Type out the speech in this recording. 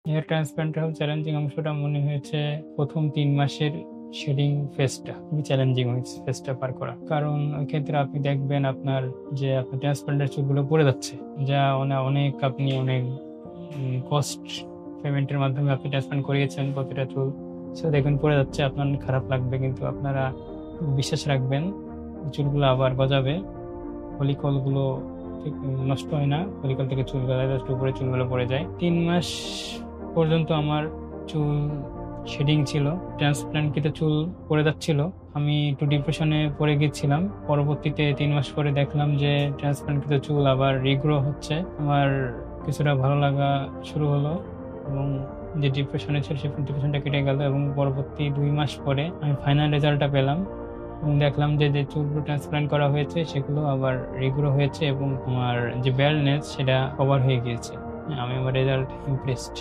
Hair ট্রান্সপ্লান্টের challenging অংশটা মনে হয়েছে ১ম ৩ মাসের শেডিং ফেজটা খুবই চ্যালেঞ্জিং হয়েছে ফেজটা পার করা। কারণ ওই ক্ষেত্রে আপনি দেখবেন আপনার ট্রান্সপ্লান্টের চুলগুলো পড়ে যাচ্ছে। যা অনেক কস্ট পেমেন্টের মাধ্যমে আপনি ট্রান্সপ্লান্ট করিয়েছেন প্রতিটা চুল। সো দেখবেন পড়ে যাচ্ছে, আপনার খারাপ লাগবে কিন্তু আপনারা বিশ্বাস রাখবেন চুলগুলো আবার গজাবে। ফলিকলগুলো ঠিক নষ্ট হয় না। ফলিকল থেকে চুল গজায়, জাস্ট উপরে চুলগুলো পড়ে যায়। ৩ মাস পর্যন্ত আমার চুল শেডিং ছিল। ট্রান্সপ্লান্টকৃত চুল পড়ে যাচ্ছিল। আমি একটু ডিপ্রেশনে পড়ে গেছিলাম। পরবর্তীতে ৩ মাস পরে দেখলাম যে ট্রান্সপ্লান্টকৃত চুল আবার রিগ্রো হচ্ছে। আমার কিছুটা ভালো লাগা শুরু হলো এবং যে ডিপ্রেশনে ছিল সেই ডিপ্রেশনটা কেটে গেল এবং পরবর্তী ২ মাস পরে আমি ফাইনাল রেজাল্টটা পেলাম এবং দেখলাম যে চুলগুলো ট্রান্সপ্লান্ট করা হয়েছে সেগুলো আবার রিগ্রো হয়েছে এবং আমার যে ব্যালনেস সেটা কভার হয়ে গিয়েছে। আমি আমার রেজাল্ট ইমপ্রেসড।